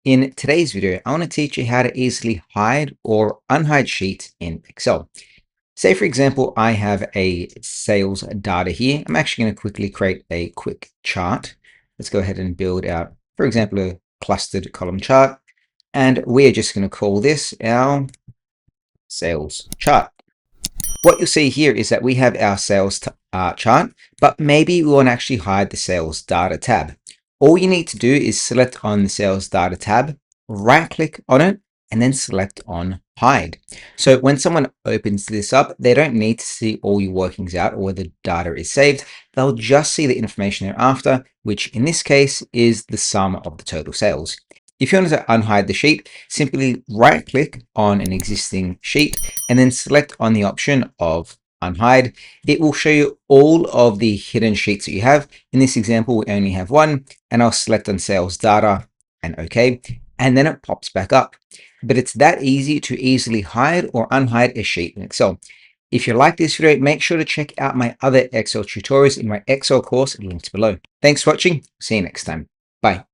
In today's video, I want to teach you how to easily hide or unhide sheets in Excel. Say, for example, I have a sales data here. I'm actually going to quickly create a quick chart. Let's go ahead and build out, for example, a clustered column chart. And we're just going to call this our sales chart. What you'll see here is that we have our sales chart, but maybe we want to actually hide the sales data tab. All you need to do is select on the sales data tab, right click on it, and then select on hide. So when someone opens this up, they don't need to see all your workings out or where the data is saved. They'll just see the information thereafter, which in this case is the sum of the total sales. If you want to unhide the sheet, simply right click on an existing sheet and then select on the option of unhide. It will show you all of the hidden sheets that you have. In this example, we only have one, and I'll select on sales data and OK, and then it pops back up. But it's that easy to easily hide or unhide a sheet in Excel. If you like this video, make sure to check out my other Excel tutorials in my Excel course linked below. Thanks for watching. See you next time. Bye.